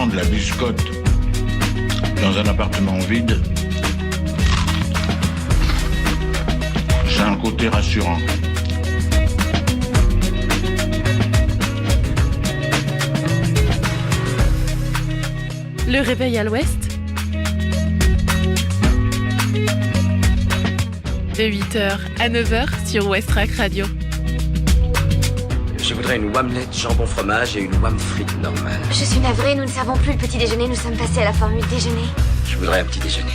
sent de la biscotte dans un appartement vide, c'est un côté rassurant. Le réveil à l'ouest, de 8h à 9h sur Westrack Radio. Je voudrais une omelette jambon fromage et une omelette frite normale. Je suis navrée, nous ne servons plus le petit déjeuner, nous sommes passés à la formule déjeuner. Je voudrais un petit déjeuner.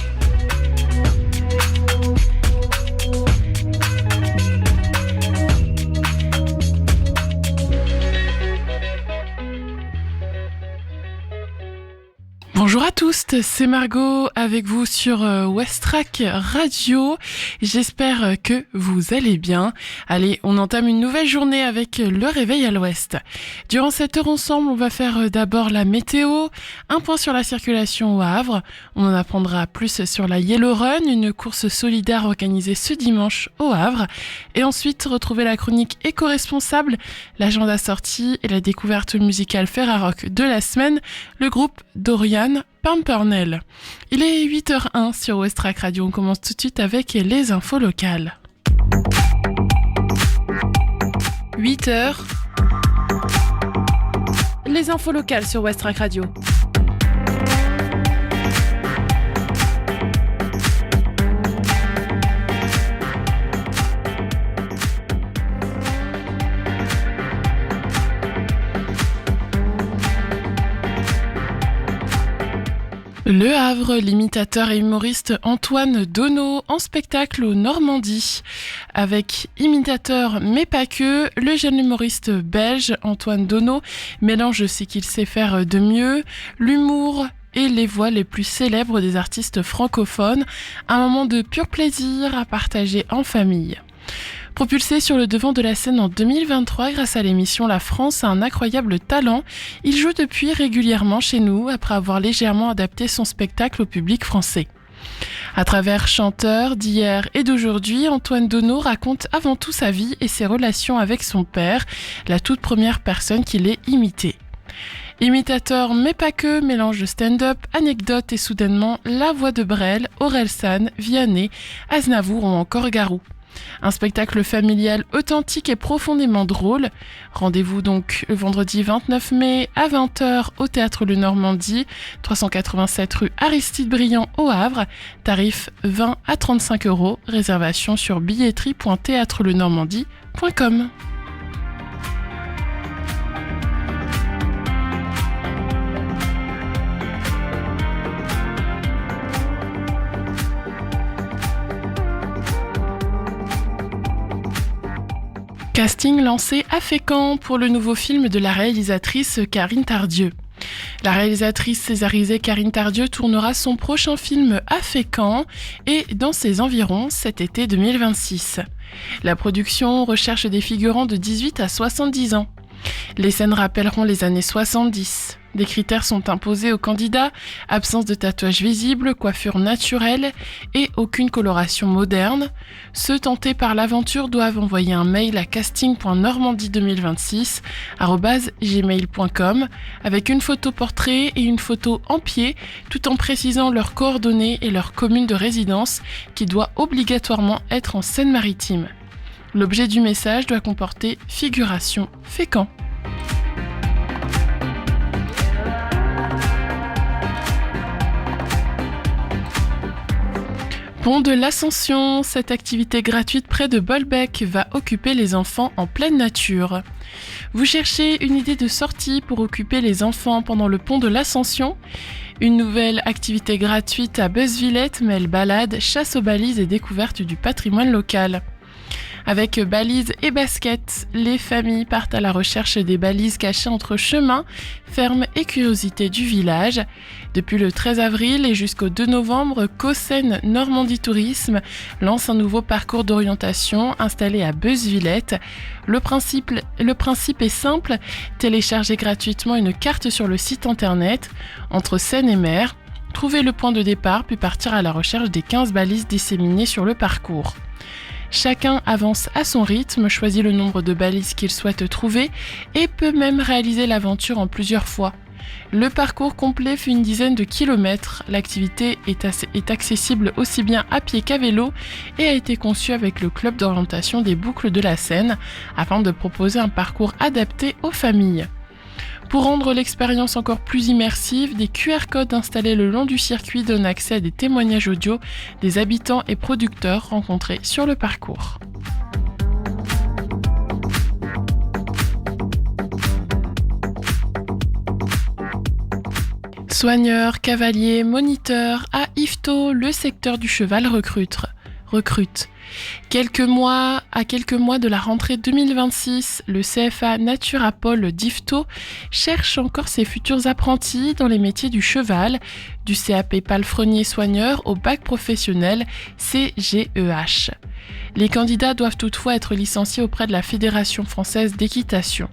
Bonjour à tous, c'est Margot avec vous sur Westrack Radio. J'espère que vous allez bien. Allez, on entame une nouvelle journée avec le réveil à l'ouest. Durant cette heure ensemble, on va faire d'abord la météo, un point sur la circulation au Havre. On en apprendra plus sur la Yellow Run, une course solidaire organisée ce dimanche au Havre. Et ensuite, retrouver la chronique éco-responsable, l'agenda sortie et la découverte musicale Ferrarock de la semaine, le groupe Dorian Pimpernel. Il est 8h01 sur Westrack Radio. On commence tout de suite avec les infos locales. 8h. Les infos locales sur Westrack Radio. Le Havre, l'imitateur et humoriste Antoine Donneau en spectacle au Normandie. Avec imitateur mais pas que, le jeune humoriste belge Antoine Donneau mélange ce qu'il sait faire de mieux, l'humour et les voix les plus célèbres des artistes francophones. Un moment de pur plaisir à partager en famille. Propulsé sur le devant de la scène en 2023 grâce à l'émission La France a un incroyable talent, il joue depuis régulièrement chez nous après avoir légèrement adapté son spectacle au public français. À travers Chanteur d'hier et d'aujourd'hui, Antoine Donneau raconte avant tout sa vie et ses relations avec son père, la toute première personne qu'il ait imitée. Imitateur mais pas que, mélange de stand-up, anecdotes et soudainement la voix de Brel, Orelsan, Vianney, Aznavour ou encore Garou. Un spectacle familial authentique et profondément drôle. Rendez-vous donc le vendredi 29 mai à 20h au Théâtre Le Normandie, 387 rue Aristide Briand au Havre. Tarif 20 à 35 €. Réservation sur billetterie.theatrelenormandie.com. Casting lancé à Fécamp pour le nouveau film de la réalisatrice Karine Tardieu. La réalisatrice césarisée Karine Tardieu tournera son prochain film à Fécamp et dans ses environs cet été 2026. La production recherche des figurants de 18 à 70 ans. Les scènes rappelleront les années 70. Des critères sont imposés aux candidats, absence de tatouage visible, coiffure naturelle et aucune coloration moderne. Ceux tentés par l'aventure doivent envoyer un mail à casting.normandie2026@gmail.com avec une photo portrait et une photo en pied, tout en précisant leurs coordonnées et leur commune de résidence qui doit obligatoirement être en Seine-Maritime. L'objet du message doit comporter figuration Fécamp. Pont de l'Ascension, cette activité gratuite près de Bolbec va occuper les enfants en pleine nature. Vous cherchez une idée de sortie pour occuper les enfants pendant le pont de l'Ascension ? Une nouvelle activité gratuite à Beuzevillette mêle balade, chasse aux balises et découverte du patrimoine local. Avec balises et baskets, les familles partent à la recherche des balises cachées entre chemins, fermes et curiosités du village. Depuis le 13 avril et jusqu'au 2 novembre, Cossen Normandie Tourisme lance un nouveau parcours d'orientation installé à Beuzevillette. Le principe est simple, téléchargez gratuitement une carte sur le site internet entre Seine et Mer, trouvez le point de départ puis partir à la recherche des 15 balises disséminées sur le parcours. Chacun avance à son rythme, choisit le nombre de balises qu'il souhaite trouver et peut même réaliser l'aventure en plusieurs fois. Le parcours complet fait une dizaine de kilomètres. L'activité est accessible aussi bien à pied qu'à vélo et a été conçue avec le club d'orientation des Boucles de la Seine afin de proposer un parcours adapté aux familles. Pour rendre l'expérience encore plus immersive, des QR codes installés le long du circuit donnent accès à des témoignages audio des habitants et producteurs rencontrés sur le parcours. Soigneurs, cavaliers, moniteurs, à Yvetot, le secteur du cheval recrute. À quelques mois de la rentrée 2026, le CFA Naturapol d'Yvetot cherche encore ses futurs apprentis dans les métiers du cheval, du CAP palefrenier soigneur au bac professionnel CGEH. Les candidats doivent toutefois être licenciés auprès de la Fédération française d'équitation.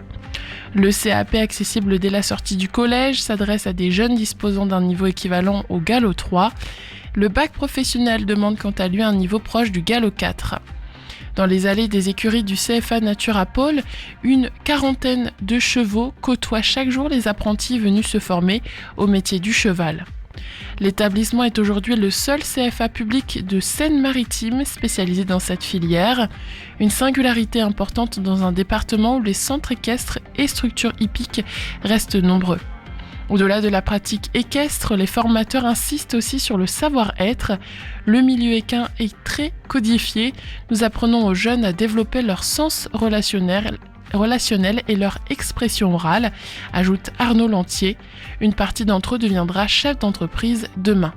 Le CAP, accessible dès la sortie du collège, s'adresse à des jeunes disposant d'un niveau équivalent au Gallo 3. Le bac professionnel demande quant à lui un niveau proche du Gallo 4. Dans les allées des écuries du CFA Naturapol, une quarantaine de chevaux côtoient chaque jour les apprentis venus se former au métier du cheval. L'établissement est aujourd'hui le seul CFA public de Seine-Maritime spécialisé dans cette filière, une singularité importante dans un département où les centres équestres et structures hippiques restent nombreux. Au-delà de la pratique équestre, les formateurs insistent aussi sur le savoir-être. Le milieu équin est très codifié. Nous apprenons aux jeunes à développer leur sens relationnel et leur expression orale, ajoute Arnaud Lantier. Une partie d'entre eux deviendra chef d'entreprise demain.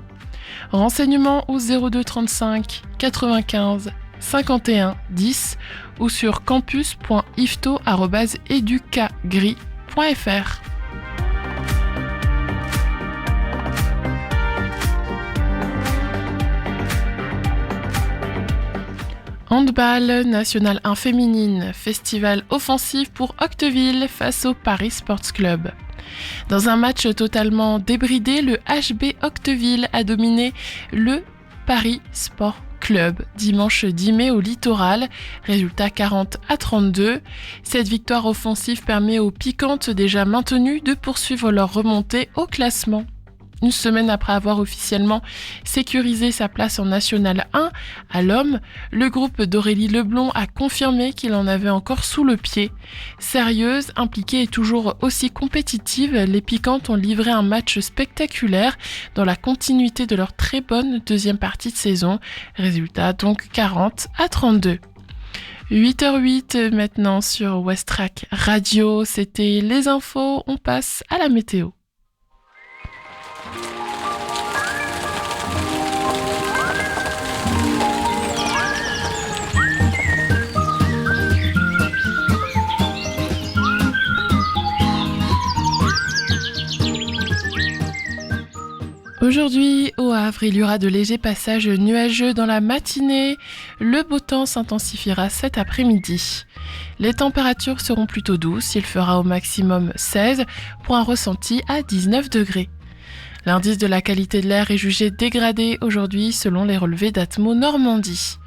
Renseignements au 02 35 95 51 10 ou sur campus.yvetot@educagri.fr. Handball, National 1 féminine, festival offensif pour Octeville face au Paris Sports Club. Dans un match totalement débridé, le HB Octeville a dominé le Paris Sport Club dimanche 10 mai au Littoral, résultat 40-32. Cette victoire offensive permet aux Piquantes déjà maintenues de poursuivre leur remontée au classement. Une semaine après avoir officiellement sécurisé sa place en National 1 à l'homme, le groupe d'Aurélie Leblond a confirmé qu'il en avait encore sous le pied. Sérieuse, impliquée et toujours aussi compétitive, les Piquantes ont livré un match spectaculaire dans la continuité de leur très bonne deuxième partie de saison. Résultat donc 40-32. 8h08 maintenant sur Westrack Radio, c'était les infos, on passe à la météo. Aujourd'hui, au Havre, il y aura de légers passages nuageux dans la matinée. Le beau temps s'intensifiera cet après-midi. Les températures seront plutôt douces, il fera au maximum 16 pour un ressenti à 19 degrés. L'indice de la qualité de l'air est jugé dégradé aujourd'hui selon les relevés d'Atmo Normandie.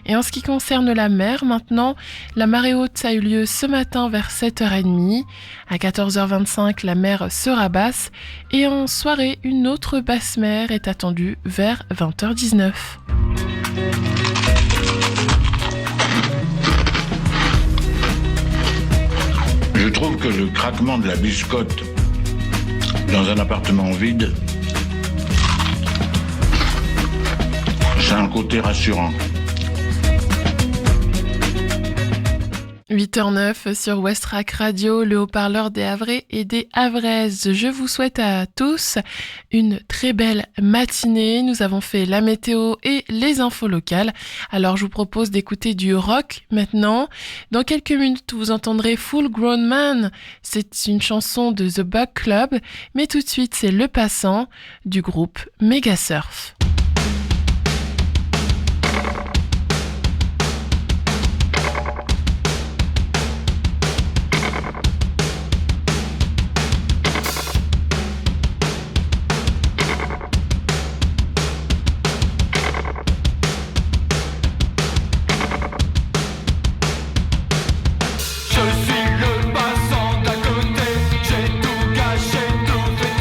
Et en ce qui concerne la mer, maintenant, la marée haute a eu lieu ce matin vers 7h30. À 14h25, la mer sera basse. Et en soirée, une autre basse mer est attendue vers 20h19. Je trouve que le craquement de la biscotte dans un appartement vide, c'est un côté rassurant. 8h09 sur Westrack Radio, le haut-parleur des Havrais et des Havraises. Je vous souhaite à tous une très belle matinée. Nous avons fait la météo et les infos locales. Alors je vous propose d'écouter du rock maintenant. Dans quelques minutes, vous entendrez Full Grown Man. C'est une chanson de The Bug Club. Mais tout de suite, c'est Le Passant du groupe Megasurf. Je suis le passant d'à côté, j'ai tout gâché, tout fait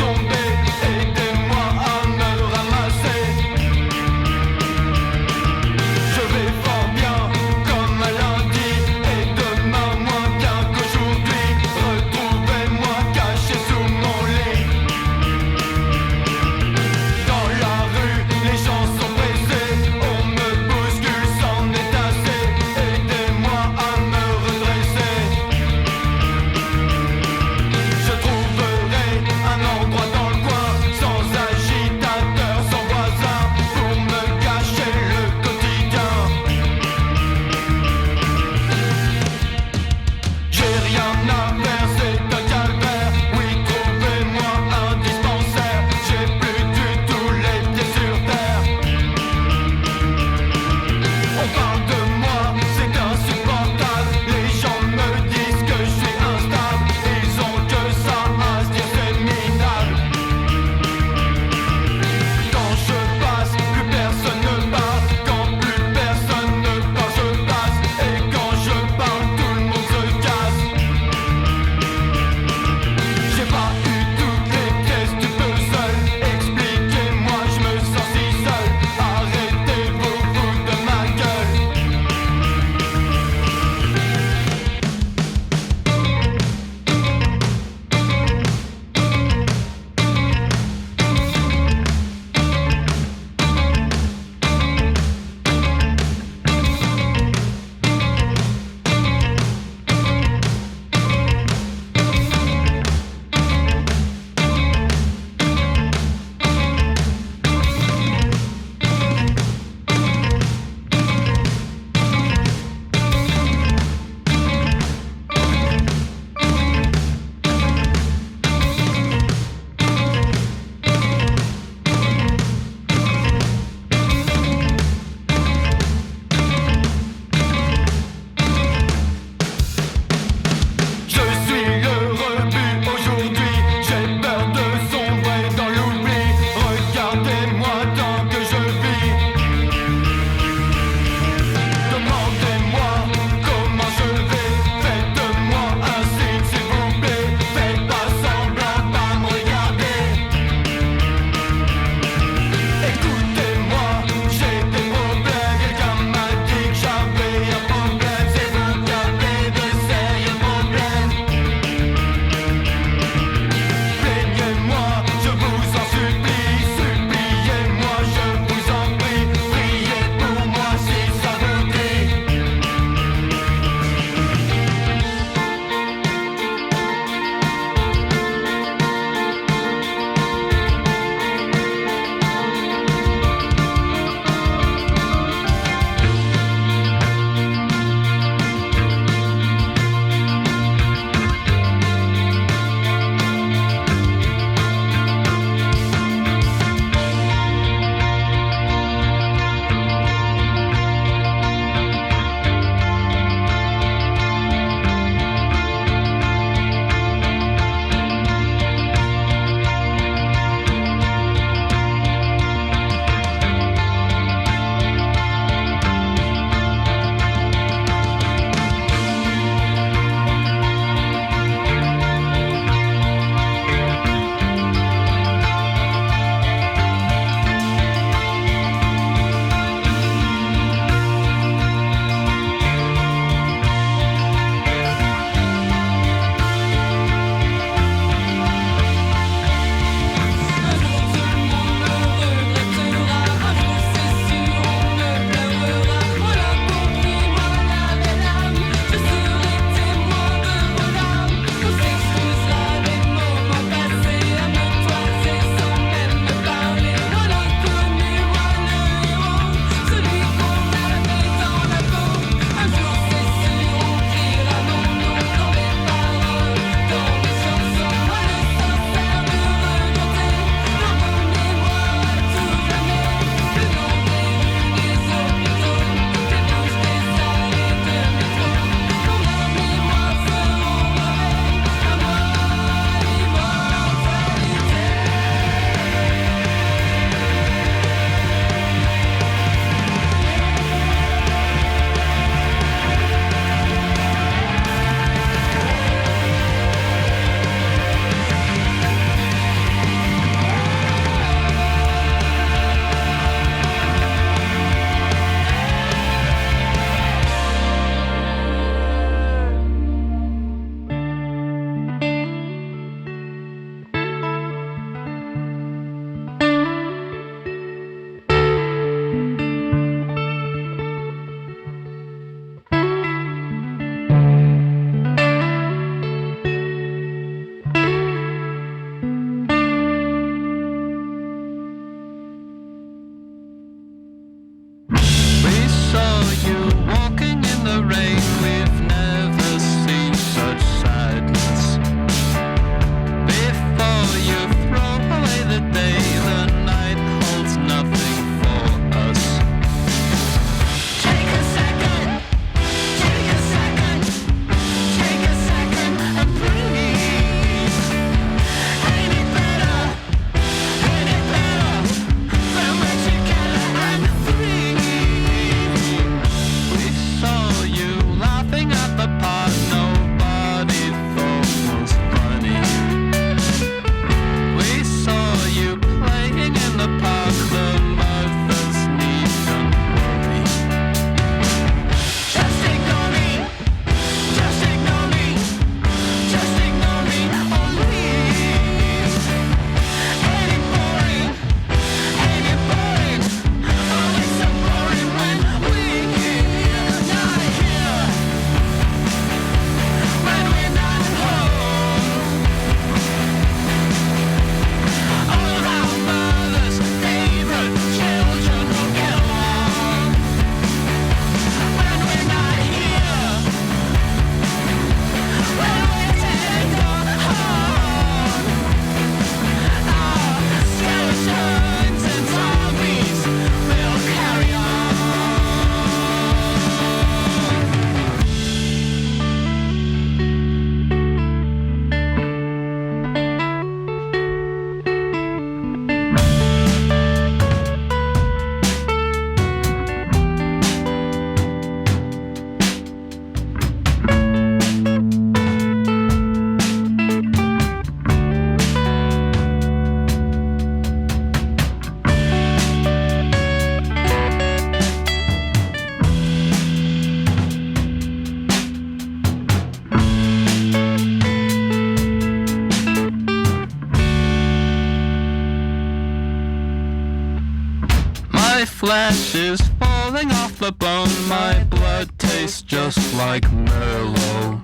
My flesh is falling off the bone, my blood tastes just like Merlot.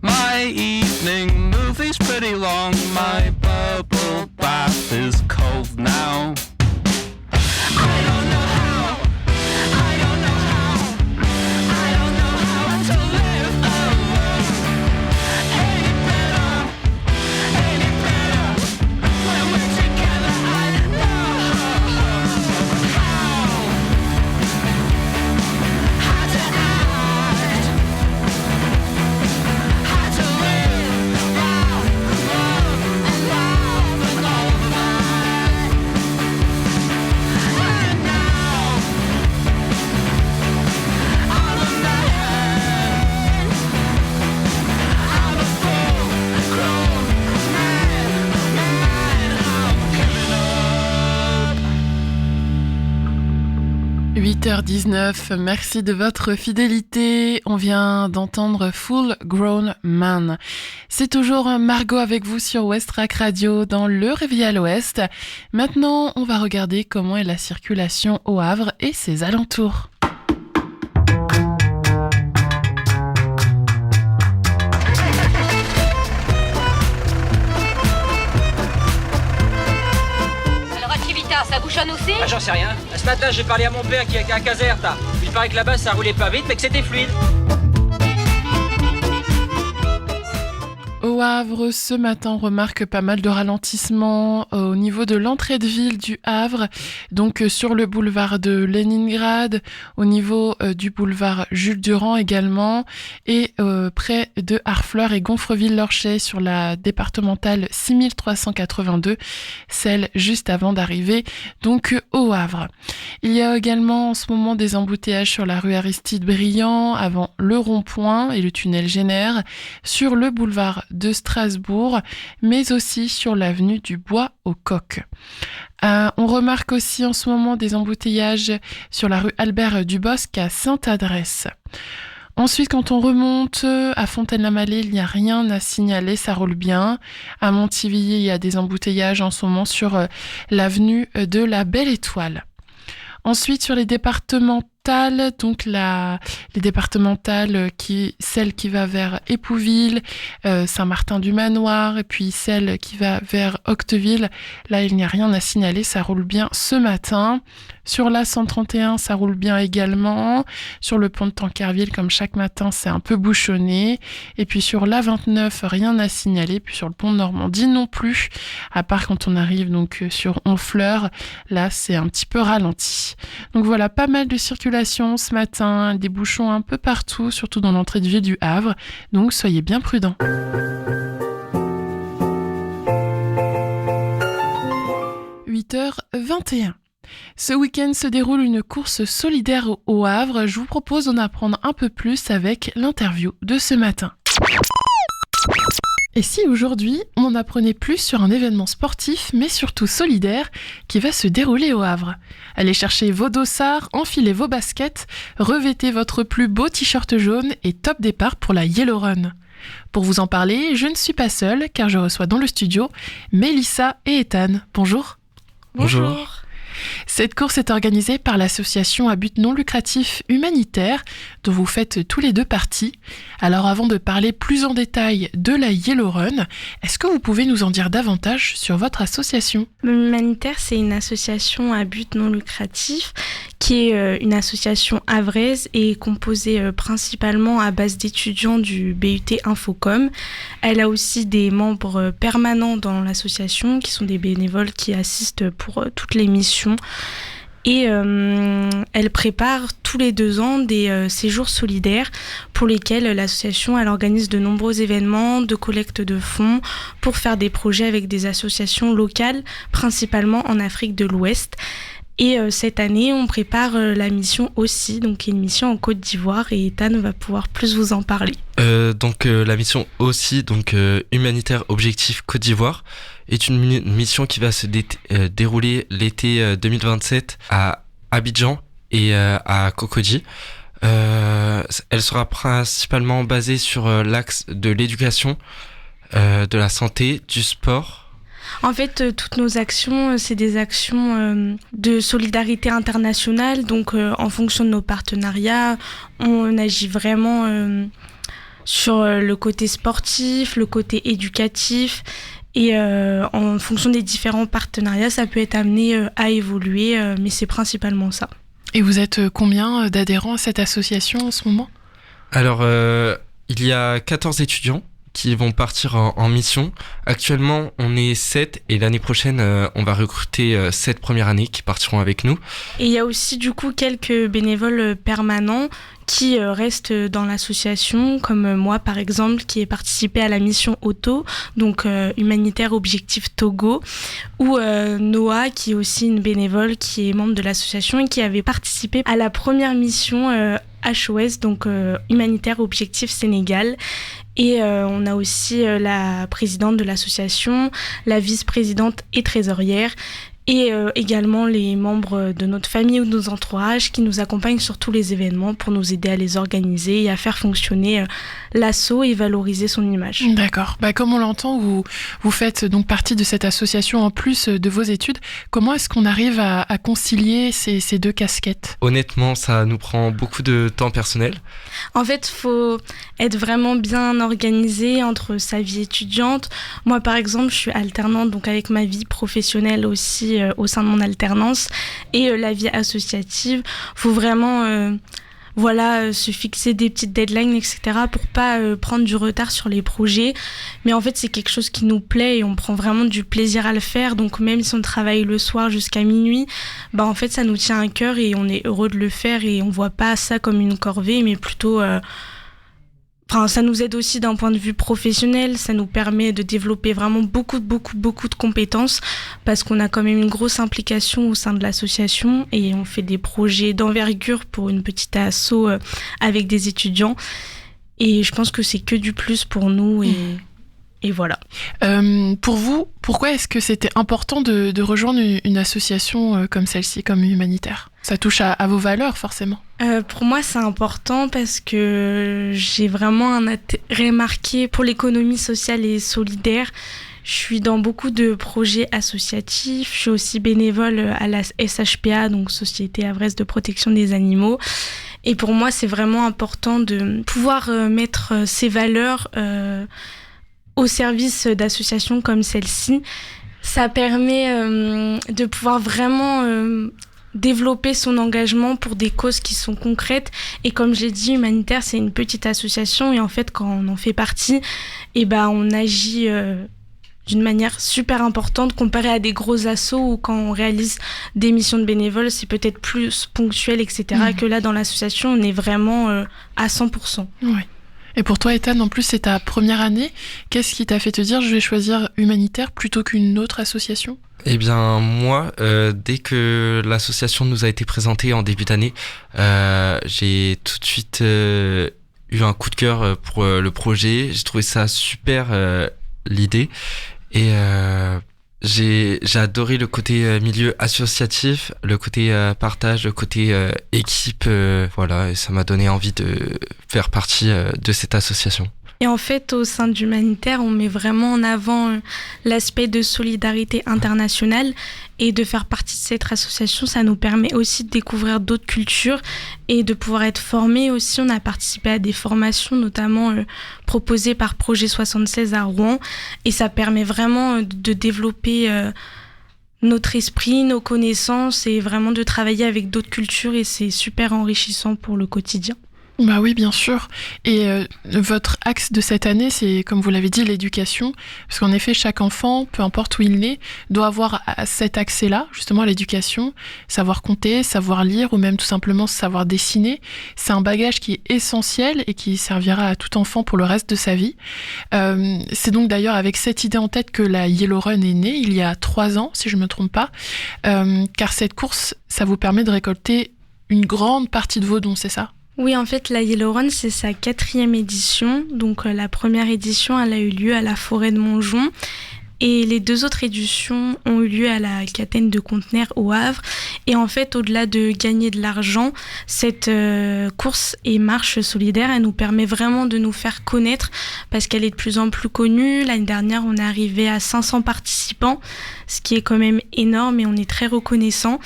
My evening movie's pretty long, my bubble bath is cold now. « 8h19, merci de votre fidélité. On vient d'entendre Full Grown Man. C'est toujours Margot avec vous sur Westrack Radio dans le Réveil à l'Ouest. Maintenant, on va regarder comment est la circulation au Havre et ses alentours. Ça bouchonne aussi? Ah, j'en sais rien. Ce matin, j'ai parlé à mon père qui est à Caserta. Il paraît que là-bas, ça roulait pas vite, mais que c'était fluide. Au Havre, ce matin, on remarque pas mal de ralentissements au niveau de l'entrée de ville du Havre, donc sur le boulevard de Leningrad, au niveau du boulevard Jules Durand également, et près de Harfleur et Gonfreville-Lorchet sur la départementale 6382, celle juste avant d'arriver donc au Havre. Il y a également en ce moment des embouteillages sur la rue Aristide Briand, avant le rond-point et le tunnel Génère, sur le boulevard de Strasbourg, mais aussi sur l'avenue du Bois au Coq. On remarque aussi en ce moment des embouteillages sur la rue Albert Dubosc à Sainte-Adresse. Ensuite, quand on remonte à Fontaine-la-Mallée, il n'y a rien à signaler, ça roule bien. À Montivilliers, il y a des embouteillages en ce moment sur l'avenue de la Belle Étoile. Ensuite, sur les départementales, donc les départementales, celle qui va vers Épouville, Saint-Martin-du-Manoir, et puis celle qui va vers Octeville, là il n'y a rien à signaler, ça roule bien ce matin. Sur la 131, ça roule bien également. Sur le pont de Tancarville, comme chaque matin, c'est un peu bouchonné. Et puis sur la 29, rien à signaler. Puis sur le pont de Normandie non plus, à part quand on arrive donc sur Honfleur, là c'est un petit peu ralenti. Donc voilà, pas mal de circulation ce matin, des bouchons un peu partout, surtout dans l'entrée de ville du Havre. Donc soyez bien prudents. « 8h21 ». Ce week-end se déroule une course solidaire au Havre. Je vous propose d'en apprendre un peu plus avec l'interview de ce matin. Et si aujourd'hui, on en apprenait plus sur un événement sportif, mais surtout solidaire, qui va se dérouler au Havre? Allez chercher vos dossards, enfilez vos baskets, revêtez votre plus beau t-shirt jaune et top départ pour la Yellow Run. Pour vous en parler, je ne suis pas seule, car je reçois dans le studio Mélissa et Ethan. Bonjour. Bonjour. Cette course est organisée par l'association à but non lucratif humanitaire dont vous faites tous les deux partie. Alors avant de parler plus en détail de la Yellow Run, est-ce que vous pouvez nous en dire davantage sur votre association ? L'humanitaire, c'est une association à but non lucratif qui est une association havraise et composée principalement à base d'étudiants du BUT Infocom. Elle a aussi des membres permanents dans l'association qui sont des bénévoles qui assistent pour toutes les missions. Et elle prépare tous les 2 ans des séjours solidaires pour lesquels l'association elle organise de nombreux événements de collecte de fonds pour faire des projets avec des associations locales, principalement en Afrique de l'Ouest. Et cette année, on prépare la mission aussi, donc une mission en Côte d'Ivoire, et Ethan va pouvoir plus vous en parler. La mission aussi, humanitaire objectif Côte d'Ivoire, est une mission qui va se dérouler l'été 2027 à Abidjan et à Cocody. Elle sera principalement basée sur l'axe de l'éducation, de la santé, du sport. En fait, toutes nos actions, c'est des actions de solidarité internationale. Donc, en fonction de nos partenariats, on agit vraiment sur le côté sportif, le côté éducatif. Et en fonction des différents partenariats, ça peut être amené à évoluer, mais c'est principalement ça. Et vous êtes combien d'adhérents à cette association en ce moment ? Alors, il y a 14 étudiants qui vont partir en mission. Actuellement, on est 7 et l'année prochaine, on va recruter 7 premières années qui partiront avec nous. Et il y a aussi du coup quelques bénévoles permanents qui restent dans l'association, comme moi par exemple, qui ai participé à la mission Auto, donc humanitaire objectif Togo, ou Noah, qui est aussi une bénévole qui est membre de l'association et qui avait participé à la première mission HOS, donc humanitaire objectif Sénégal. Et on a aussi la présidente de l'association, la vice-présidente et trésorière, et également les membres de notre famille ou de nos entourages qui nous accompagnent sur tous les événements pour nous aider à les organiser et à faire fonctionner l'asso et valoriser son image. D'accord. Comme on l'entend, vous faites donc partie de cette association en plus de vos études. Comment est-ce qu'on arrive à concilier ces deux casquettes ? Honnêtement, ça nous prend beaucoup de temps personnel. En fait, il faut être vraiment bien organisé entre sa vie étudiante. Moi, par exemple, je suis alternante, donc avec ma vie professionnelle aussi au sein de mon alternance et la vie associative. Il faut vraiment se fixer des petites deadlines, etc. pour pas prendre du retard sur les projets. Mais en fait, c'est quelque chose qui nous plaît et on prend vraiment du plaisir à le faire. Donc même si on travaille le soir jusqu'à minuit, en fait, ça nous tient à cœur et on est heureux de le faire et on voit pas ça comme une corvée, mais plutôt... ça nous aide aussi d'un point de vue professionnel, ça nous permet de développer vraiment beaucoup de compétences parce qu'on a quand même une grosse implication au sein de l'association et on fait des projets d'envergure pour une petite asso avec des étudiants et je pense que c'est que du plus pour nous et voilà. Pour vous, pourquoi est-ce que c'était important de rejoindre une association comme celle-ci, comme Humanitaire ? Ça touche à vos valeurs, forcément. Pour moi, c'est important parce que j'ai vraiment un intérêt marqué pour l'économie sociale et solidaire. Je suis dans beaucoup de projets associatifs. Je suis aussi bénévole à la SHPA, donc Société Havraise de protection des animaux. Et pour moi, c'est vraiment important de pouvoir mettre ces valeurs au service d'associations comme celle-ci. Ça permet de pouvoir vraiment développer son engagement pour des causes qui sont concrètes. Et comme j'ai dit, Humanitaire, c'est une petite association et en fait, quand on en fait partie, on agit d'une manière super importante comparé à des gros assos où quand on réalise des missions de bénévoles, c'est peut-être plus ponctuel, etc. Que là, dans l'association, on est vraiment à 100%. Ouais. Et pour toi, Ethan, en plus, c'est ta première année. Qu'est-ce qui t'a fait te dire je vais choisir Humanitaire plutôt qu'une autre association ? Eh bien, moi, dès que l'association nous a été présentée en début d'année, j'ai tout de suite eu un coup de cœur pour le projet. J'ai trouvé ça super, l'idée. Et j'ai adoré le côté milieu associatif, le côté partage, le côté équipe. Et ça m'a donné envie de faire partie de cette association. Et en fait, au sein d'Humanitaire, on met vraiment en avant l'aspect de solidarité internationale et de faire partie de cette association, ça nous permet aussi de découvrir d'autres cultures et de pouvoir être formés aussi. On a participé à des formations, notamment proposées par Projet 76 à Rouen et ça permet vraiment de développer notre esprit, nos connaissances et vraiment de travailler avec d'autres cultures et c'est super enrichissant pour le quotidien. Oui, bien sûr. Et votre axe de cette année, c'est, comme vous l'avez dit, l'éducation. Parce qu'en effet, chaque enfant, peu importe où il est, doit avoir cet accès-là, justement, à l'éducation. Savoir compter, savoir lire ou même tout simplement savoir dessiner. C'est un bagage qui est essentiel et qui servira à tout enfant pour le reste de sa vie. C'est donc d'ailleurs avec cette idée en tête que la Yellow Run est née, il y a 3 ans, si je ne me trompe pas. Car cette course, ça vous permet de récolter une grande partie de vos dons, c'est ça ? Oui, en fait, la Yellow Run, c'est sa 4e édition. Donc, la première édition, elle a eu lieu à la forêt de Montjon. Et les 2 autres éditions ont eu lieu à la Catène de Contenères au Havre. Et en fait, au-delà de gagner de l'argent, cette course et marche solidaire, elle nous permet vraiment de nous faire connaître parce qu'elle est de plus en plus connue. L'année dernière, on est arrivé à 500 participants, ce qui est quand même énorme et on est très reconnaissant.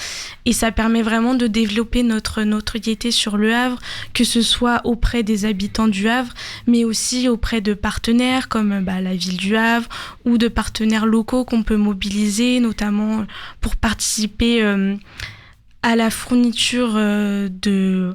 Et ça permet vraiment de développer notre notoriété sur Le Havre, que ce soit auprès des habitants du Havre, mais aussi auprès de partenaires comme la ville du Havre ou de partenaires locaux qu'on peut mobiliser, notamment pour participer à la fourniture de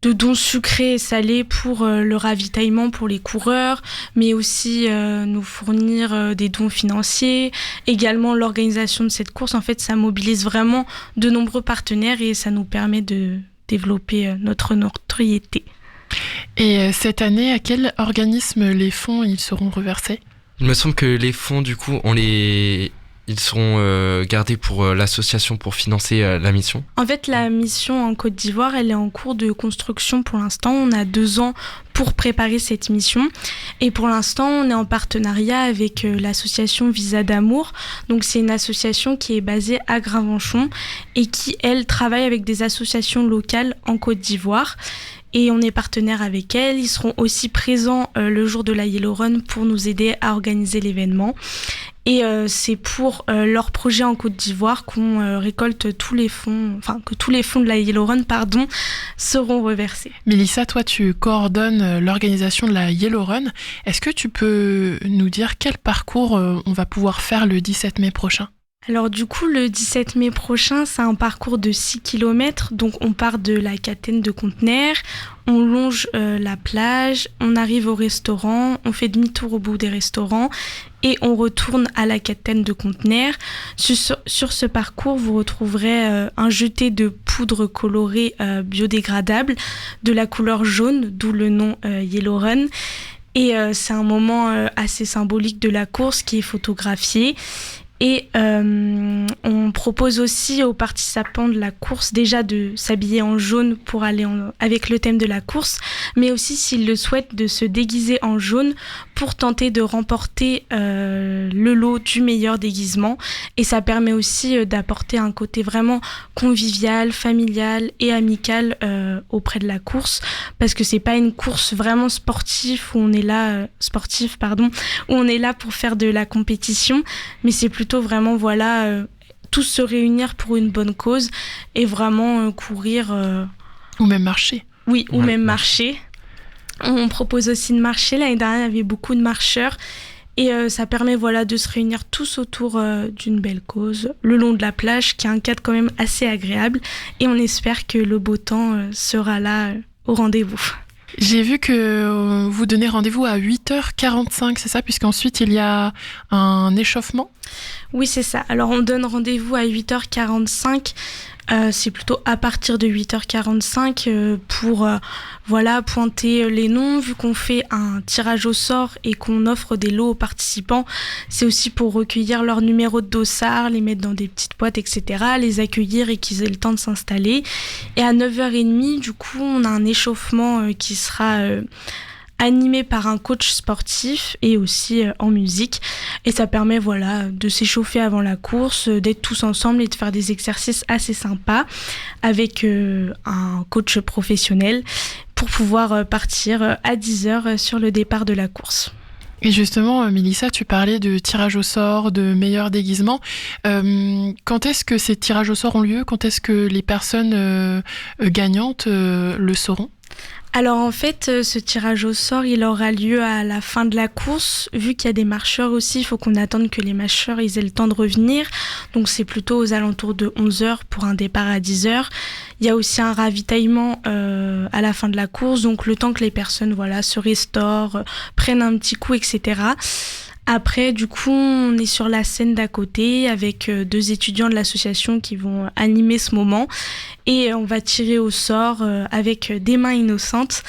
dons sucrés et salés pour le ravitaillement pour les coureurs, mais aussi nous fournir des dons financiers. Également l'organisation de cette course, en fait, ça mobilise vraiment de nombreux partenaires et ça nous permet de développer notre notoriété. Et cette année, à quel organisme les fonds ils seront reversés ? Il me semble que les fonds, du coup, ils seront gardés pour l'association pour financer la mission. En fait, la mission en Côte d'Ivoire, elle est en cours de construction pour l'instant. On a 2 ans pour préparer cette mission. Et pour l'instant, on est en partenariat avec l'association Visa d'Amour. Donc, c'est une association qui est basée à Gravenchon et qui, elle, travaille avec des associations locales en Côte d'Ivoire. Et on est partenaire avec elles. Ils seront aussi présents le jour de la Yellow Run pour nous aider à organiser l'événement. Et c'est pour leur projet en Côte d'Ivoire qu'on récolte tous les fonds, que tous les fonds de la Yellow Run, seront reversés. Mélissa, toi, tu coordonnes l'organisation de la Yellow Run. Est-ce que tu peux nous dire quel parcours on va pouvoir faire le 17 mai prochain ? Alors du coup, le 17 mai prochain, c'est un parcours de 6 km. Donc on part de la Catène de Contenères, on longe la plage, on arrive au restaurant, on fait demi-tour au bout des restaurants et on retourne à la Catène de Contenères. Sur ce parcours, vous retrouverez un jeté de poudre colorée biodégradable de la couleur jaune, d'où le nom Yellow Run. Et c'est un moment assez symbolique de la course qui est photographié. Et on propose aussi aux participants de la course déjà de s'habiller en jaune pour aller avec le thème de la course, mais aussi s'ils le souhaitent de se déguiser en jaune pour tenter de remporter le lot du meilleur déguisement. Et ça permet aussi d'apporter un côté vraiment convivial, familial et amical auprès de la course, parce que c'est pas une course vraiment sportive où on est là pour faire de la compétition, mais c'est plutôt vraiment tous se réunir pour une bonne cause et vraiment courir ou même marcher. Oui, ou même marcher. On propose aussi de marcher. L'année dernière, il y avait beaucoup de marcheurs et ça permet de se réunir tous autour d'une belle cause le long de la plage, qui a un cadre quand même assez agréable, et on espère que le beau temps sera là au rendez-vous. J'ai vu que vous donnez rendez-vous à 8h45, c'est ça, puisqu'ensuite il y a un échauffement ? Oui, c'est ça. Alors on donne rendez-vous à 8h45. C'est plutôt à partir de 8h45 pour pointer les noms. Vu qu'on fait un tirage au sort et qu'on offre des lots aux participants, c'est aussi pour recueillir leur numéro de dossard, les mettre dans des petites boîtes, etc., les accueillir et qu'ils aient le temps de s'installer. Et à 9h30, du coup, on a un échauffement qui sera animé par un coach sportif et aussi en musique. Et ça permet de s'échauffer avant la course, d'être tous ensemble et de faire des exercices assez sympas avec un coach professionnel pour pouvoir partir à 10h sur le départ de la course. Et justement, Mélissa, tu parlais de tirage au sort, de meilleur déguisement. Quand est-ce que ces tirages au sort ont lieu ? Quand est-ce que les personnes gagnantes le sauront ? Alors en fait, ce tirage au sort, il aura lieu à la fin de la course. Vu qu'il y a des marcheurs aussi, il faut qu'on attende que les marcheurs aient le temps de revenir. Donc c'est plutôt aux alentours de 11h pour un départ à 10h. Il y a aussi un ravitaillement à la fin de la course, donc le temps que les personnes se restaurent, prennent un petit coup, etc. Après, du coup, on est sur la scène d'à côté avec 2 étudiants de l'association qui vont animer ce moment. Et on va tirer au sort avec des mains innocentes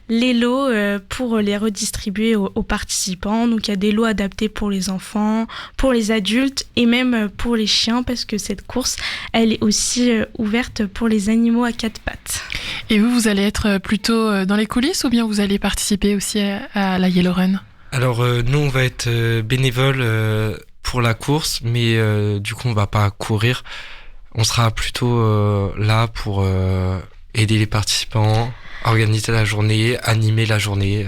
les lots pour les redistribuer aux participants. Donc il y a des lots adaptés pour les enfants, pour les adultes et même pour les chiens, parce que cette course, elle est aussi ouverte pour les animaux à 4 pattes. Et vous allez être plutôt dans les coulisses ou bien vous allez participer aussi à la Yellow Run ? Alors nous on va être bénévoles pour la course, mais du coup on va pas courir. On sera plutôt là pour aider les participants, organiser la journée, animer la journée.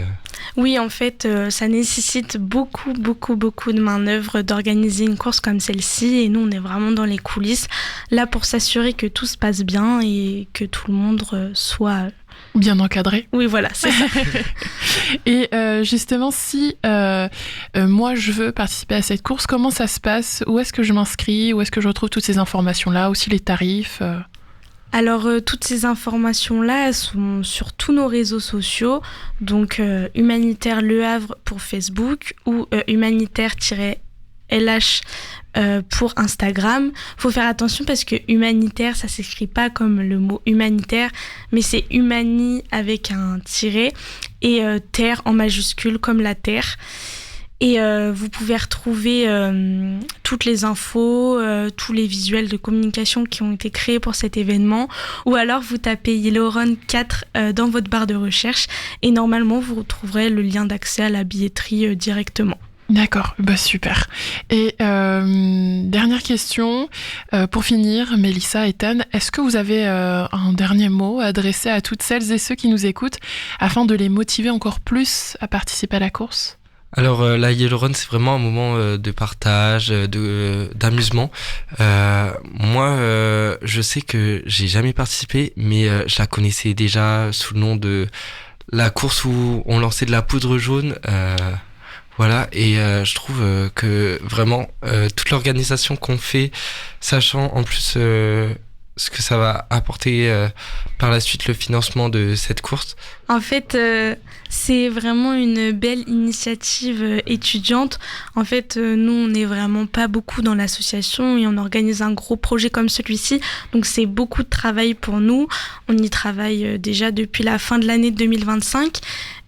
Oui, en fait, ça nécessite beaucoup de main-d'œuvre d'organiser une course comme celle-ci. Et nous, on est vraiment dans les coulisses, là pour s'assurer que tout se passe bien et que tout le monde soit... Bien encadré. Oui, voilà, c'est ça. Et justement, si moi je veux participer à cette course, comment ça se passe ? Où est-ce que je m'inscris ? Où est-ce que je retrouve toutes ces informations-là ? Aussi les tarifs Alors, toutes ces informations-là, elles sont sur tous nos réseaux sociaux. Donc, Humanitaire Le Havre pour Facebook ou humanitaire-LH pour Instagram. Faut faire attention parce que humanitaire, ça s'écrit pas comme le mot humanitaire, mais c'est humani avec un tiret et terre en majuscule comme la terre. Et vous pouvez retrouver toutes les infos, tous les visuels de communication qui ont été créés pour cet événement. Ou alors vous tapez Yellow Run 4 dans votre barre de recherche et normalement vous retrouverez le lien d'accès à la billetterie directement. D'accord, bah super. Et dernière question, pour finir, Mélissa et Tan, est-ce que vous avez un dernier mot à adresser à toutes celles et ceux qui nous écoutent afin de les motiver encore plus à participer à la course ? Alors la Yellow Run, c'est vraiment un moment de partage, d'amusement. Moi, je sais que j'ai jamais participé, mais je la connaissais déjà sous le nom de la course où on lançait de la poudre jaune. Voilà, et je trouve que vraiment toute l'organisation qu'on fait, sachant en plus ce que ça va apporter par la suite le financement de cette course. En fait, c'est vraiment une belle initiative étudiante. En fait, nous, on n'est vraiment pas beaucoup dans l'association et on organise un gros projet comme celui-ci. Donc, c'est beaucoup de travail pour nous. On y travaille déjà depuis la fin de l'année 2025.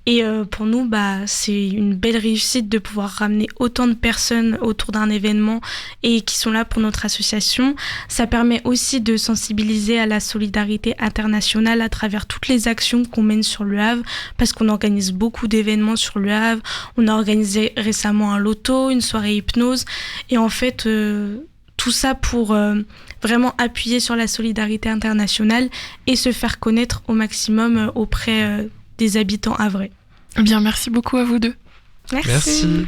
Et pour nous, c'est une belle réussite de pouvoir ramener autant de personnes autour d'un événement et qui sont là pour notre association. Ça permet aussi de sensibiliser à la solidarité internationale à travers toutes les actions qu'on mène sur Le Havre, parce qu'on organise beaucoup d'événements sur Le Havre. On a organisé récemment un loto, une soirée hypnose. Et en fait, tout ça pour vraiment appuyer sur la solidarité internationale et se faire connaître au maximum auprès des habitants havrais. Bien, merci beaucoup à vous deux. Merci.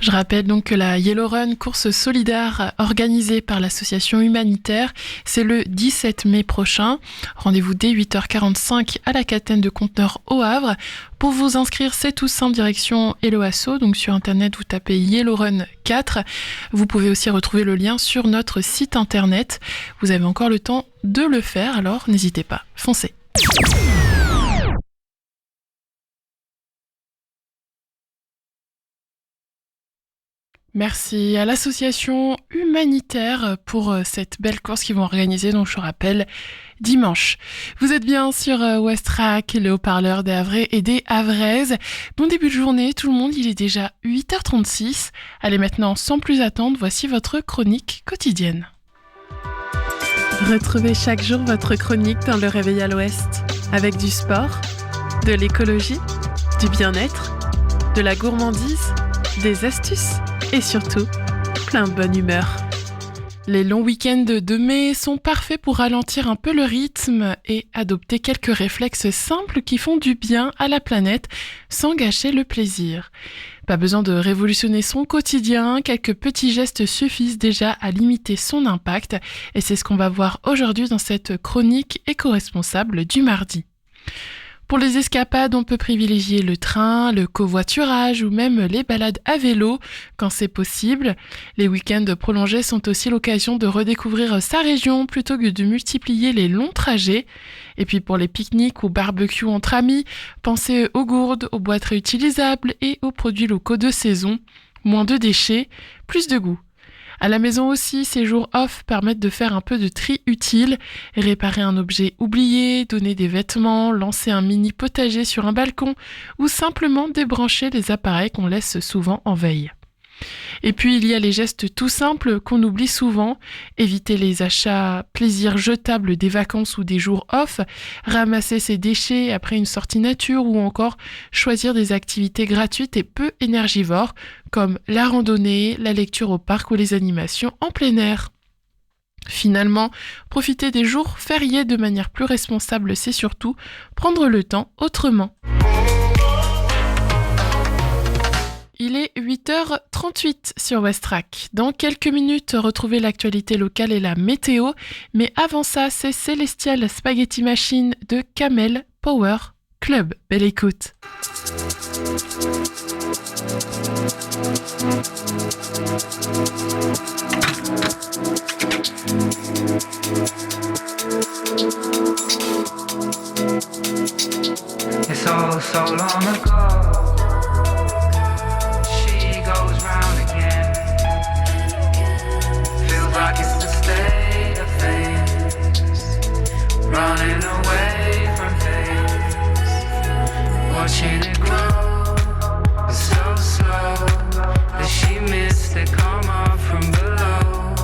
Je rappelle donc que la Yellow Run, course solidaire organisée par l'association humanitaire, c'est le 17 mai prochain. Rendez-vous dès 8h45 à la Catène de Conteneurs au Havre. Pour vous inscrire, c'est tout simple, direction Hello Asso. Donc sur internet, vous tapez Yellow Run 4. Vous pouvez aussi retrouver le lien sur notre site internet. Vous avez encore le temps de le faire, alors n'hésitez pas, foncez. Merci à l'association humanitaire pour cette belle course qu'ils vont organiser, donc je rappelle, dimanche. Vous êtes bien sur Westrack, le haut-parleur des Havrais et des Havraises. Bon début de journée, tout le monde, il est déjà 8h36. Allez maintenant, sans plus attendre, voici votre chronique quotidienne. Retrouvez chaque jour votre chronique dans le Réveil à l'Ouest, avec du sport, de l'écologie, du bien-être, de la gourmandise, des astuces et surtout, plein de bonne humeur. Les longs week-ends de mai sont parfaits pour ralentir un peu le rythme et adopter quelques réflexes simples qui font du bien à la planète sans gâcher le plaisir. Pas besoin de révolutionner son quotidien, quelques petits gestes suffisent déjà à limiter son impact et c'est ce qu'on va voir aujourd'hui dans cette chronique éco-responsable du mardi. Pour les escapades, on peut privilégier le train, le covoiturage ou même les balades à vélo quand c'est possible. Les week-ends prolongés sont aussi l'occasion de redécouvrir sa région plutôt que de multiplier les longs trajets. Et puis pour les pique-niques ou barbecues entre amis, pensez aux gourdes, aux boîtes réutilisables et aux produits locaux de saison. Moins de déchets, plus de goût. À la maison aussi, ces jours off permettent de faire un peu de tri utile, réparer un objet oublié, donner des vêtements, lancer un mini potager sur un balcon ou simplement débrancher les appareils qu'on laisse souvent en veille. Et puis il y a les gestes tout simples qu'on oublie souvent, éviter les achats plaisir jetables des vacances ou des jours off, ramasser ses déchets après une sortie nature ou encore choisir des activités gratuites et peu énergivores comme la randonnée, la lecture au parc ou les animations en plein air. Finalement, profiter des jours fériés de manière plus responsable, c'est surtout prendre le temps autrement. Il est 8h38 sur Westrack. Dans quelques minutes, retrouvez l'actualité locale et la météo. Mais avant ça, c'est Celestial Spaghetti Machine de Camel Power Club. Belle écoute. It's all so long ago. She goes round again. Feels like it's the state of things. Running away from things. Watching it grow. It's so slow that she missed it come up from below.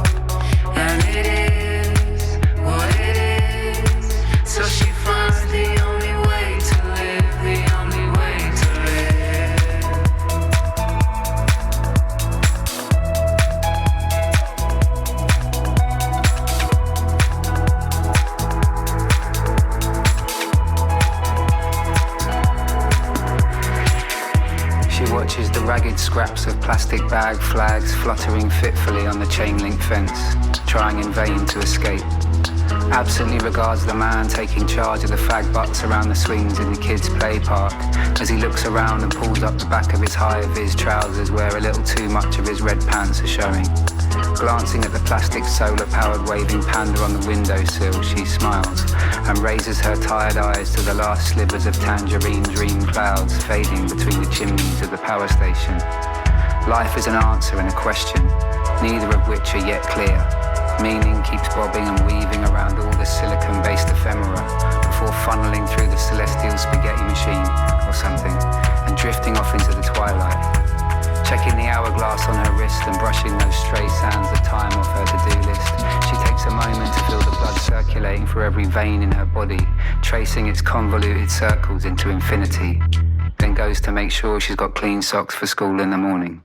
And it is what it is. So she finds the only way to live, the only way to live. She watches the ragged scraps of plastic bag flags fluttering fitfully on the chain link fence, trying in vain to escape. Absently regards the man taking charge of the fag butts around the swings in the kids' play park as he looks around and pulls up the back of his high-vis trousers where a little too much of his red pants are showing. Glancing at the plastic solar-powered waving panda on the windowsill, she smiles and raises her tired eyes to the last slivers of tangerine dream clouds fading between the chimneys of the power station. Life is an answer and a question, neither of which are yet clear. Meaning keeps bobbing and weaving around all the silicon-based ephemera before funneling through the celestial spaghetti machine or something and drifting off into the twilight. Checking the hourglass on her wrist and brushing those stray sands of time off her to-do list, she takes a moment to feel the blood circulating through every vein in her body, tracing its convoluted circles into infinity, then goes to make sure she's got clean socks for school in the morning.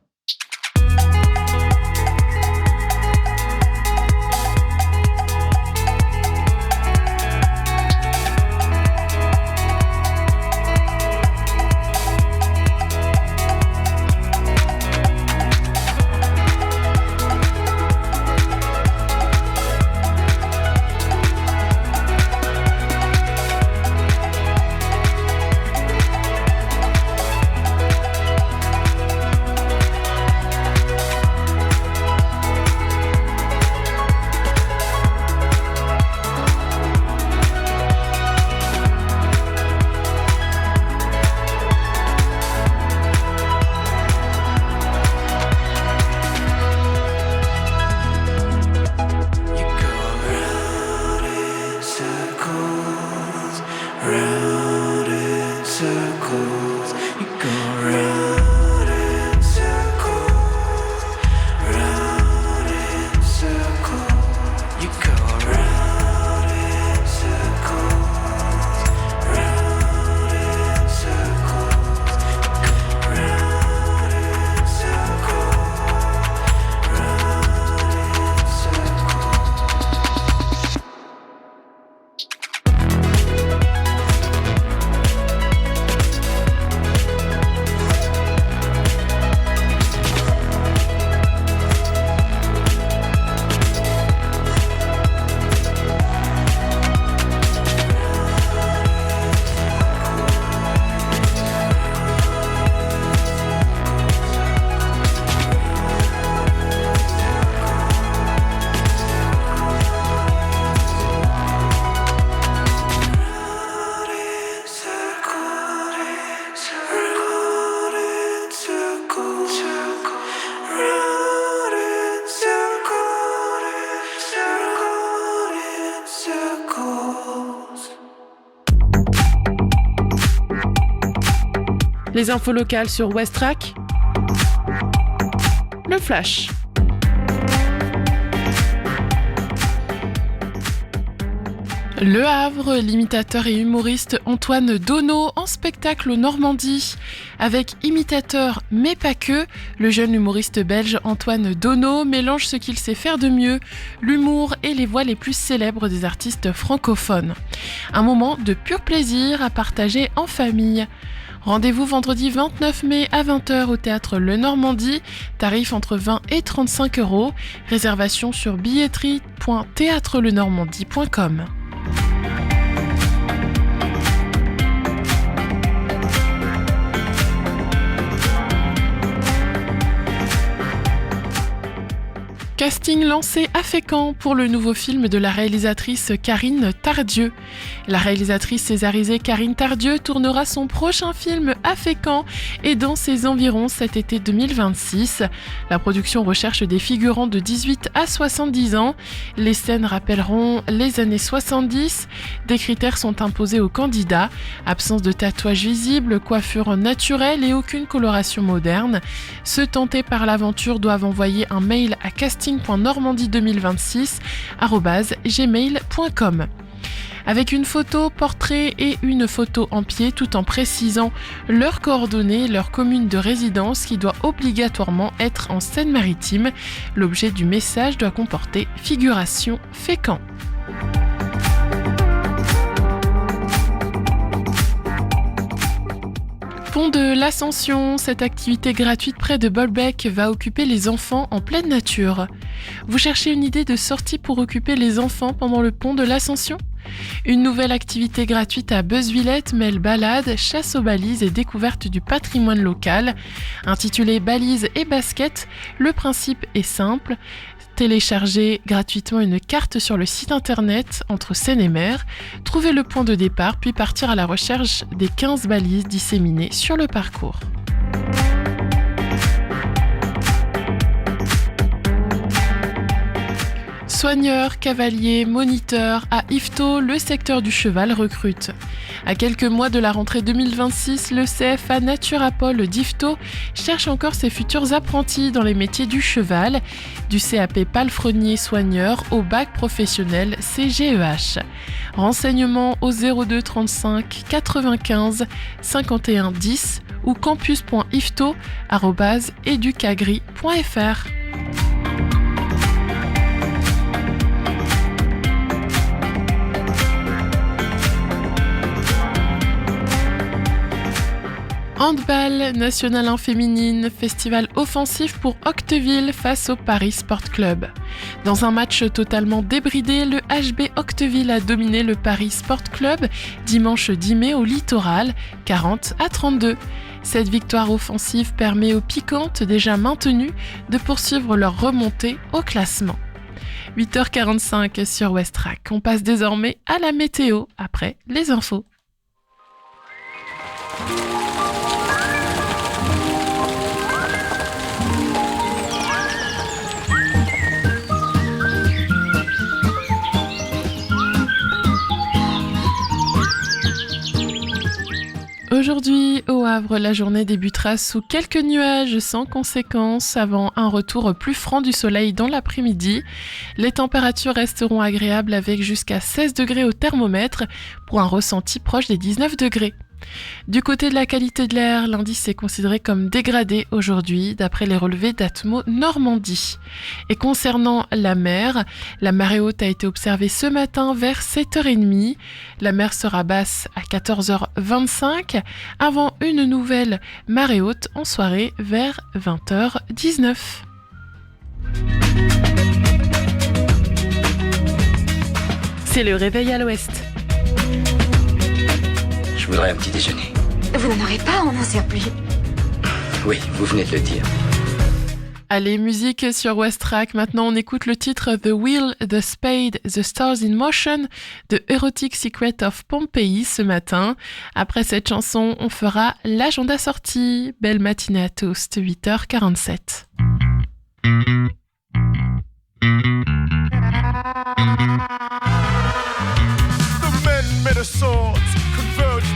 Les infos locales sur Westrack. Le flash. Le Havre, l'imitateur et humoriste Antoine Donneau en spectacle en Normandie. Avec imitateur mais pas que, le jeune humoriste belge Antoine Donneau mélange ce qu'il sait faire de mieux, l'humour et les voix les plus célèbres des artistes francophones. Un moment de pur plaisir à partager en famille. Rendez-vous vendredi 29 mai à 20h au théâtre Le Normandie, tarif entre 20 et 35 €, réservation sur billetterie.theatrelenormandie.com. Casting lancé à Fécamp pour le nouveau film de la réalisatrice Karine Tardieu. La réalisatrice césarisée Karine Tardieu tournera son prochain film à Fécamp et dans ses environs cet été 2026. La production recherche des figurants de 18 à 70 ans. Les scènes rappelleront les années 70. Des critères sont imposés aux candidats. Absence de tatouage visible, coiffure naturelle et aucune coloration moderne. Ceux tentés par l'aventure doivent envoyer un mail à casting.normandie2026@gmail.com. Avec une photo portrait et une photo en pied tout en précisant leurs coordonnées, leur commune de résidence qui doit obligatoirement être en Seine-Maritime. L'objet du message doit comporter figuration Fécamp. Pont de l'Ascension, cette activité gratuite près de Bolbec va occuper les enfants en pleine nature. Vous cherchez une idée de sortie pour occuper les enfants pendant le pont de l'Ascension ? Une nouvelle activité gratuite à Beuzevillette mêle balade, chasse aux balises et découverte du patrimoine local. Intitulée Balises et basket, le principe est simple. Téléchargez gratuitement une carte sur le site internet entre Seine et Mer, trouver le point de départ puis partir à la recherche des 15 balises disséminées sur le parcours. Soigneurs, cavaliers, moniteurs, à Yvetot, le secteur du cheval recrute. À quelques mois de la rentrée 2026, le CFA Naturapol d'Yvetot cherche encore ses futurs apprentis dans les métiers du cheval, du CAP palefrenier soigneur au bac professionnel CGEH. Renseignements au 02 35 95 51 10 ou campus.yvetot@educagri.fr. Handball, National 1 féminine, festival offensif pour Octeville face au Paris Sport Club. Dans un match totalement débridé, le HB Octeville a dominé le Paris Sport Club dimanche 10 mai au Littoral, 40-32. Cette victoire offensive permet aux Piquantes, déjà maintenues, de poursuivre leur remontée au classement. 8h45 sur Westrack. On passe désormais à la météo après les infos. Aujourd'hui, au Havre, la journée débutera sous quelques nuages sans conséquence avant un retour plus franc du soleil dans l'après-midi. Les températures resteront agréables avec jusqu'à 16 degrés au thermomètre pour un ressenti proche des 19 degrés. Du côté de la qualité de l'air, l'indice est considéré comme dégradé aujourd'hui d'après les relevés d'Atmo Normandie. Et concernant la mer marée haute a été observée ce matin vers 7h30. La mer sera basse à 14h25 avant une nouvelle marée haute en soirée vers 20h19. C'est le réveil à l'ouest. Je voudrais un petit déjeuner. Vous n'en aurez pas, on n'en sert plus. Oui, vous venez de le dire. Allez, musique sur Westrack. Maintenant, on écoute le titre The Wheel, The Spade, The Stars in Motion de Erotic Secret of Pompeii ce matin. Après cette chanson, on fera l'agenda sortie. Belle matinée à tous, 8h47.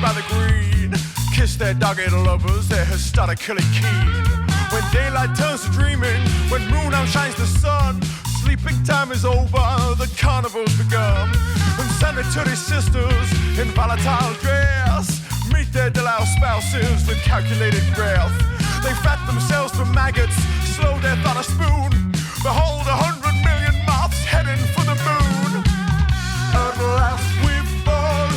By the green, kiss their dogged lovers, their hysteric killing keen. When daylight turns to dreaming, when moon outshines the sun, sleeping time is over, the carnival's begun. When sanity to their sisters in volatile dress. Meet their deloused spouses with calculated breath. They fat themselves to maggots, slow death on a spoon. Behold 100 million moths heading for the moon. At last we fall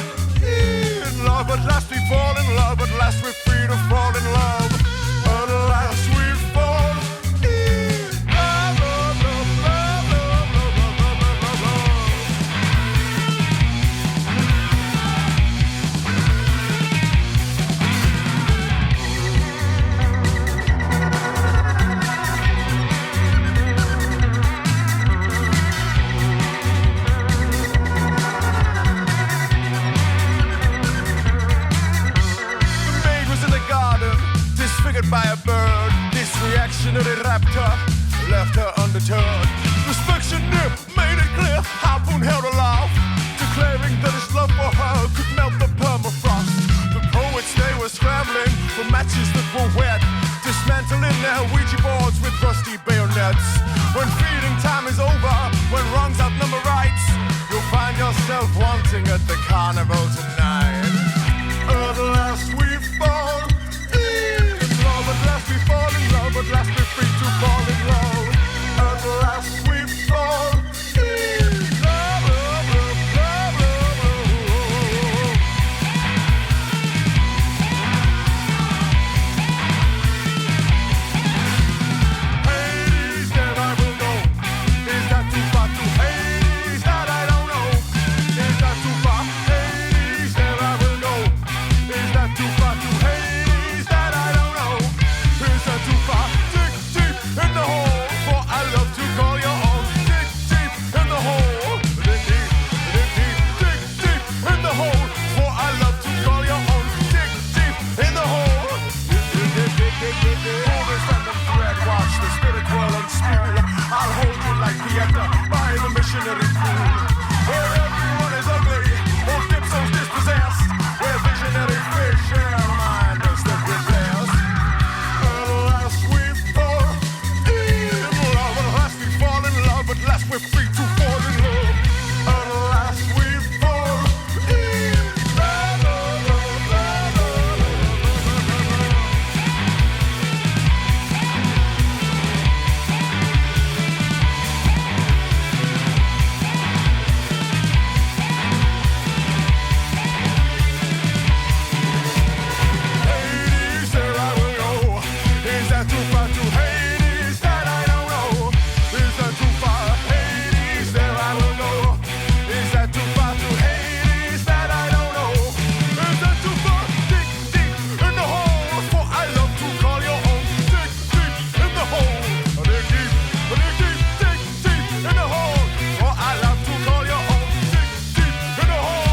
in love, at last we fall in love, at last we're free to fall in love. At last we fall in love, love, love, love, love, love, love, love, love. Disfigured by a bird, this reactionary raptor left her undeterred. Inspection near made it clear, Harpoon held aloft, declaring that his love for her could melt the permafrost. The poets, they were scrambling for matches that were wet, dismantling their Ouija boards with rusty bayonets. When feeding time is over, when wrongs outnumber rights, you'll find yourself wanting at the carnival tonight. At last we fall. At last we fall in love, at last we're free to fall in love. At last we fall in love, love, love, love, love. Hades, there I will go. Is that too far to Hades? That I don't know. Is that too far? Hades, there I will go. Is that too far to Hades? That I don't know. Is that too far? Dig deep in the hole, for I love to call your own. Dig deep in the hole. Dig deep, dig deep, dig deep in the hole, for I love to call your own. Dig deep in the hole. Hold this random thread, watch the spirit whirl and spew. I'll hold you like Pieta by the missionary pool, where everyone is ugly, or dipsos dispossessed, where visionary fish share reminders that we're blessed. At last we fall in love, at last we fall in love, at last we're free to fall in love. At last we fall in love, love, love, love, love, love. Hades, there I will go. Is that too far to Hades? That I don't know. Is that too far? Hades, there I will go. Is that too far to Hades? That I don't know. Is that too far? Dig deep in the hole, for I love to call your own. Dig deep in the hole. Dig deep, dig deep, dig deep in the hole, for I love to call your own. Dig deep in the hole.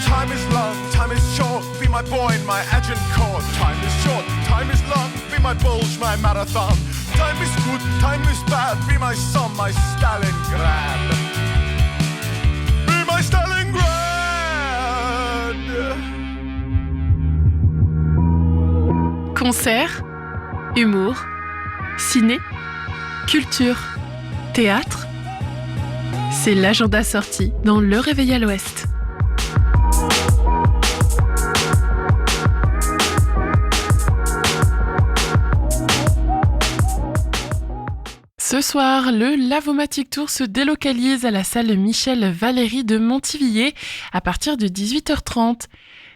Time is long, time is short, be my boy in my agent court. Time is short, time is long, be my bulge, my marathon. Time is good, time is bad, be my son, my Stalingrad. Be my Stalingrad. Concerts, humour, ciné, culture, théâtre. C'est l'agenda sorti dans Le Réveil à l'Ouest. Ce soir, le Lavomatic Tour se délocalise à la salle Michel Valéry de Montivilliers à partir de 18h30.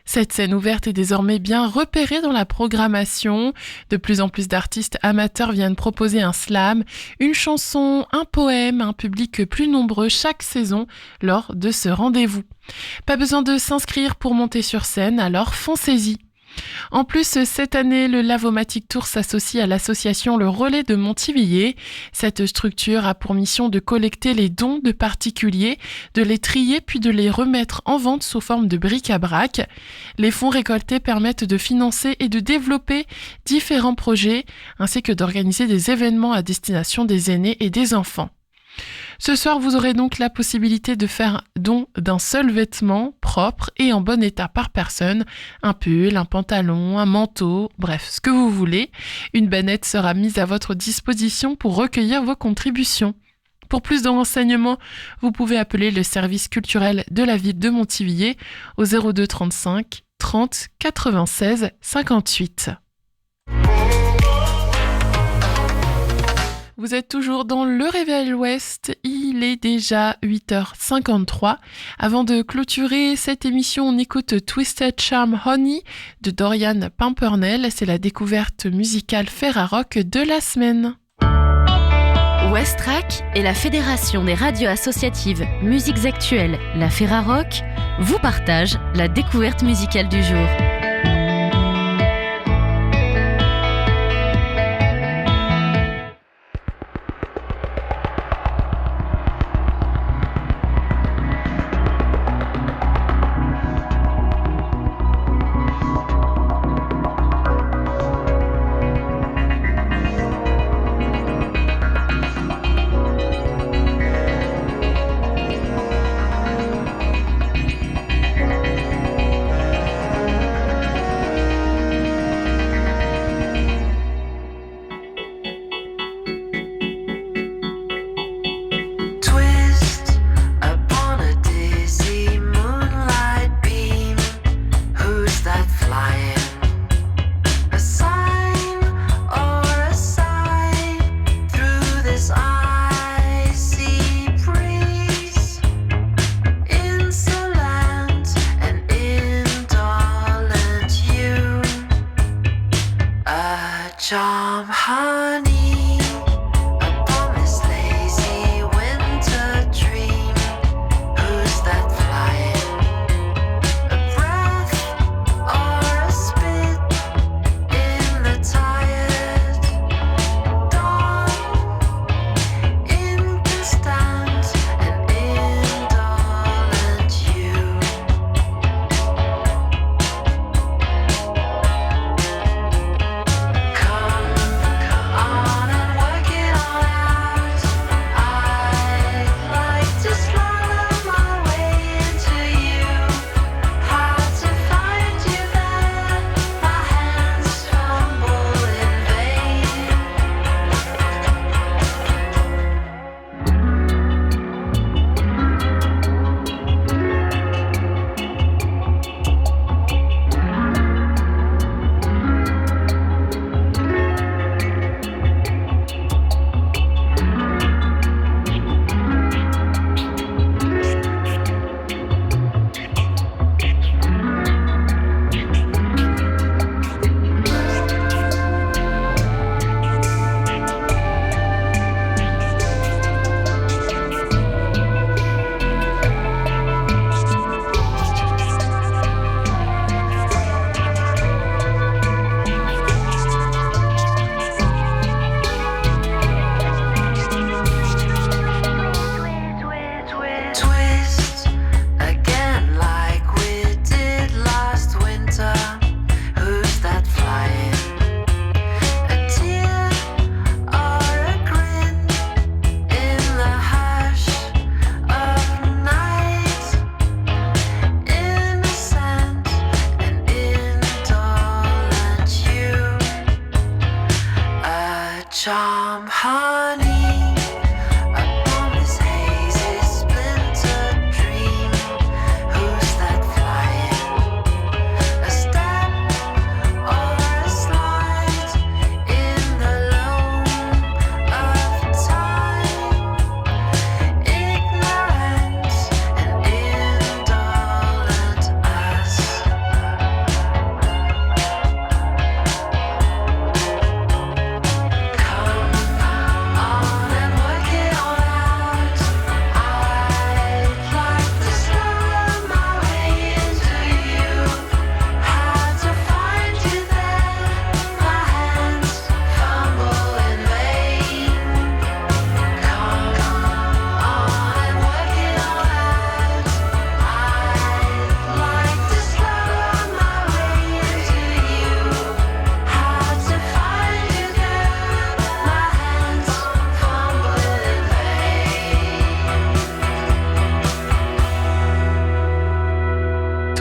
Cette scène ouverte est désormais bien repérée dans la programmation. De plus en plus d'artistes amateurs viennent proposer un slam, une chanson, un poème, un public plus nombreux chaque saison lors de ce rendez-vous. Pas besoin de s'inscrire pour monter sur scène, alors foncez-y. En plus, cette année, le Lavomatic Tour s'associe à l'association Le Relais de Montivilliers. Cette structure a pour mission de collecter les dons de particuliers, de les trier puis de les remettre en vente sous forme de bric-à-brac. Les fonds récoltés permettent de financer et de développer différents projets, ainsi que d'organiser des événements à destination des aînés et des enfants. Ce soir, vous aurez donc la possibilité de faire don d'un seul vêtement propre et en bon état par personne, un pull, un pantalon, un manteau, bref, ce que vous voulez. Une bannette sera mise à votre disposition pour recueillir vos contributions. Pour plus de renseignements, vous pouvez appeler le service culturel de la ville de Montivilliers au 02 35 30 96 58. Vous êtes toujours dans le Réveil Ouest, il est déjà 8h53. Avant de clôturer cette émission, on écoute Twisted Charm Honey de Dorian Pimpernel. C'est la découverte musicale Ferrarock de la semaine. Westrack et la Fédération des radios associatives Musiques Actuelles, la Ferrarock, vous partagent la découverte musicale du jour.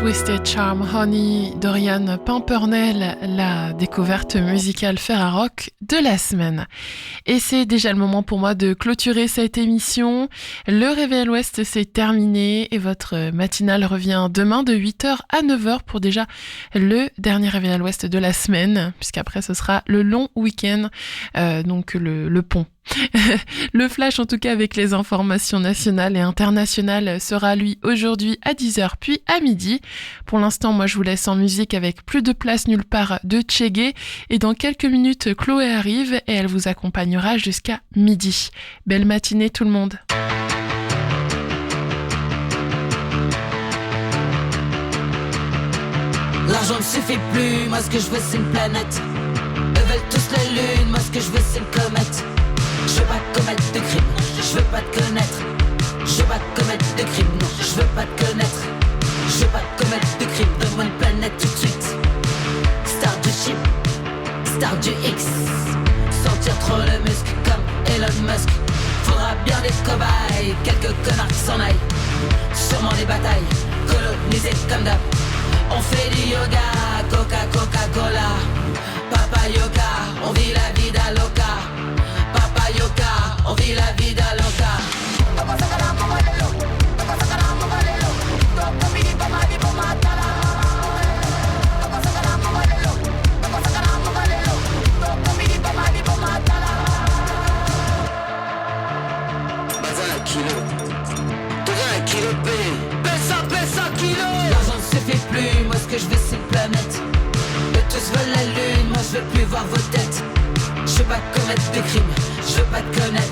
Twisted Charm Honey, Dorian Pimpernel, la découverte musicale Ferrarock de la semaine. Et c'est déjà le moment pour moi de clôturer cette émission. Le Réveil à l'Ouest, c'est terminé et votre matinale revient demain de 8h à 9h pour déjà le dernier Réveil à l'Ouest de la semaine, puisqu'après ce sera le long week-end, donc le pont. Le flash en tout cas avec les informations nationales et internationales sera lui aujourd'hui à 10h puis à midi. Pour l'instant moi je vous laisse en musique avec Plus de place nulle part de Tchégué et dans quelques minutes Chloé arrive et elle vous accompagnera jusqu'à midi. Belle matinée tout le monde. L'argent ne suffit plus, moi ce que je veux c'est une planète. Eux veulent tous la lune, moi ce que je veux c'est une comète. Je veux pas commettre de crime, je veux pas te connaître. Je veux pas commettre de crime, non, je veux pas te connaître. Je veux pas commettre de crime, donne-moi une planète tout de suite. Star du chip, star du X. Sentir trop le muscle comme Elon Musk. Faudra bien des cobayes, quelques connards qui s'en aillent. Sûrement des batailles, colonisées comme d'hab. On fait du yoga, Coca-Cola. Papa Yoga, on vit la vida loca. Papa Yoga, on vit la vida loca. L'argent ne suffit plus, moi ce que je veux c'est une planète. Eux tous veulent la lune, moi je veux plus voir vos têtes. Je veux pas commettre de crimes, je veux pas te connaître.